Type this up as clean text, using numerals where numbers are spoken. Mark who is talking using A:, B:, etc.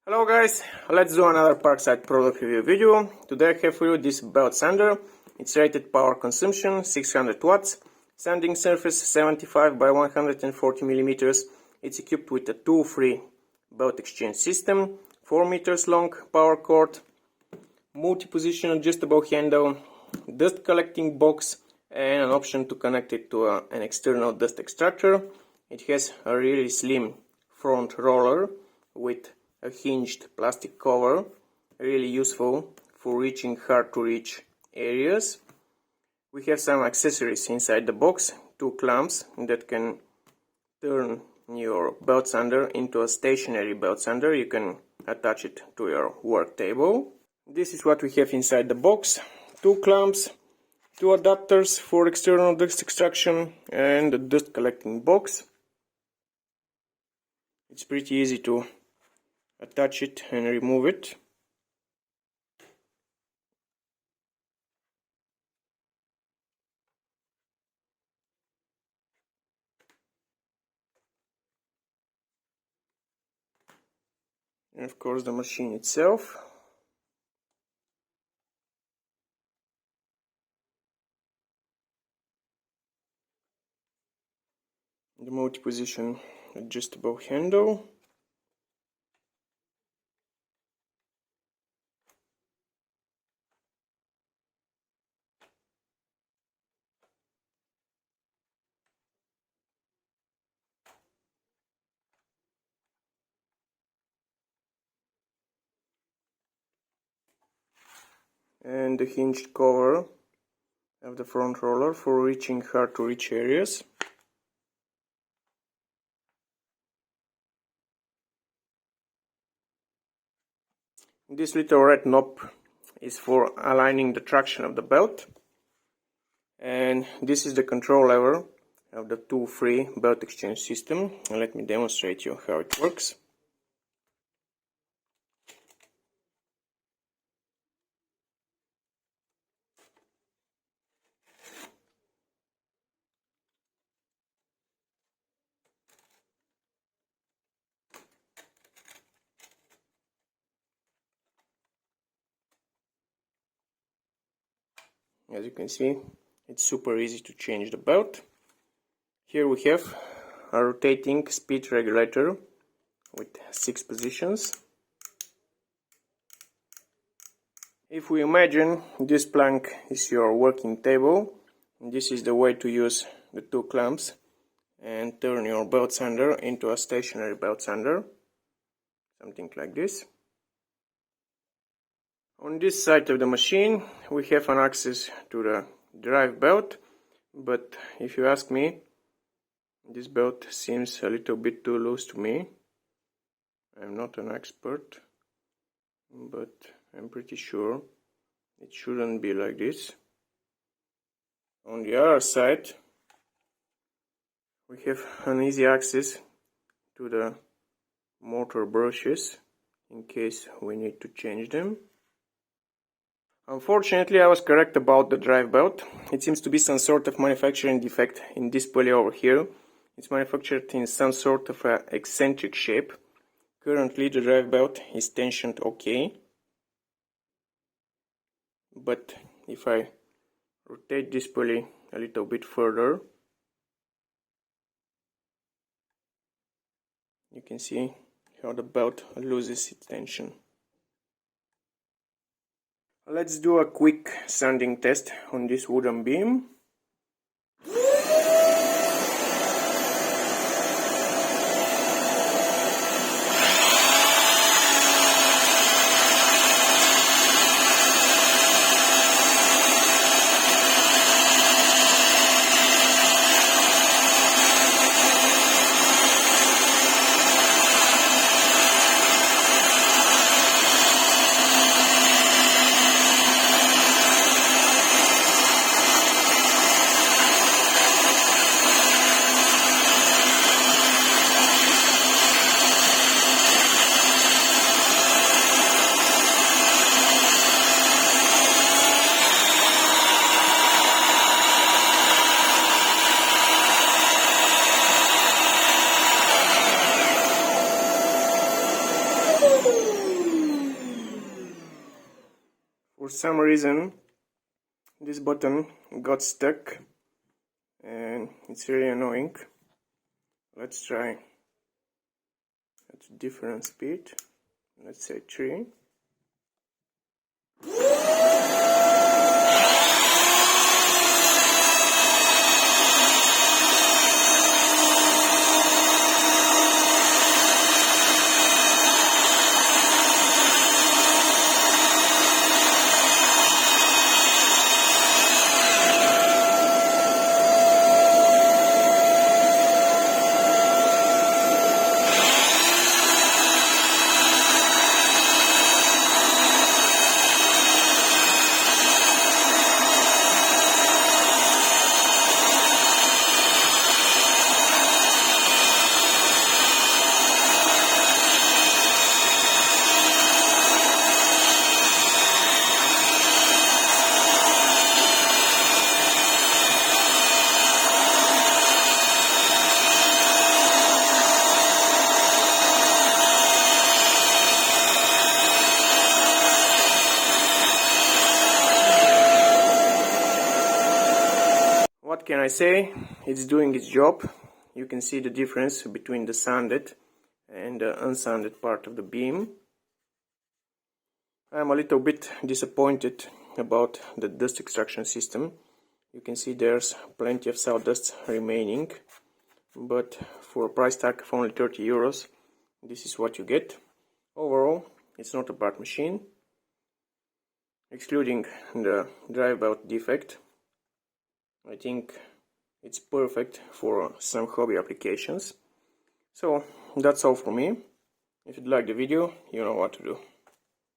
A: Hello guys, let's do another Parkside product review video. Today I have for you this belt sander. It's rated power consumption 600 watts, sanding surface 75 by 140 millimeters. It's equipped with a tool-free belt exchange system, 4 meters long power cord, multi-position adjustable handle, dust collecting box, and an option to connect it to an external dust extractor. It has a really slim front roller with a hinged plastic cover, really useful for reaching hard to reach areas. We have some accessories inside the box, 2 clamps that can turn your belt sander into a stationary belt sander. You can attach it to your work table. This is what we have inside the box: 2 clamps, 2 adapters for external dust extraction, and a dust collecting box. It's pretty easy to attach it and remove it. And of course the machine itself. The multi-position adjustable handle. And the hinged cover of the front roller for reaching hard to reach areas. This little red knob is for aligning the traction of the belt, and this is the control lever of the tool-free belt exchange system. And let me demonstrate you how it works. As you can see, it's super easy to change the belt. Here we have a rotating speed regulator with 6 positions. If we imagine this plank is your working table, this is the way to use the 2 clamps and turn your belt sander into a stationary belt sander, something like this. On this side of the machine we have an access to the drive belt, but if you ask me, this belt seems a little bit too loose to me. I'm not an expert, but I'm pretty sure it shouldn't be like this. On the other side we have an easy access to the motor brushes in case we need to change them. Unfortunately, I was correct about the drive belt. It seems to be some sort of manufacturing defect in this pulley over here. It's manufactured in some sort of an eccentric shape. Currently the drive belt is tensioned okay, but if I rotate this pulley a little bit further, you can see how the belt loses its tension. Let's do a quick sanding test on this wooden beam. For some reason this button got stuck and it's really annoying. Let's try at a different speed. Let's say 3. What can I say? It's doing its job. You can see the difference between the sanded and the unsanded part of the beam. I'm a little bit disappointed about the dust extraction system. You can see there's plenty of sawdust remaining, but for a price tag of only 30 euros, this is what you get. Overall, it's not a bad machine, excluding the drive-out defect. I think it's perfect for some hobby applications. So that's all for me. If you like the video, you know what to do.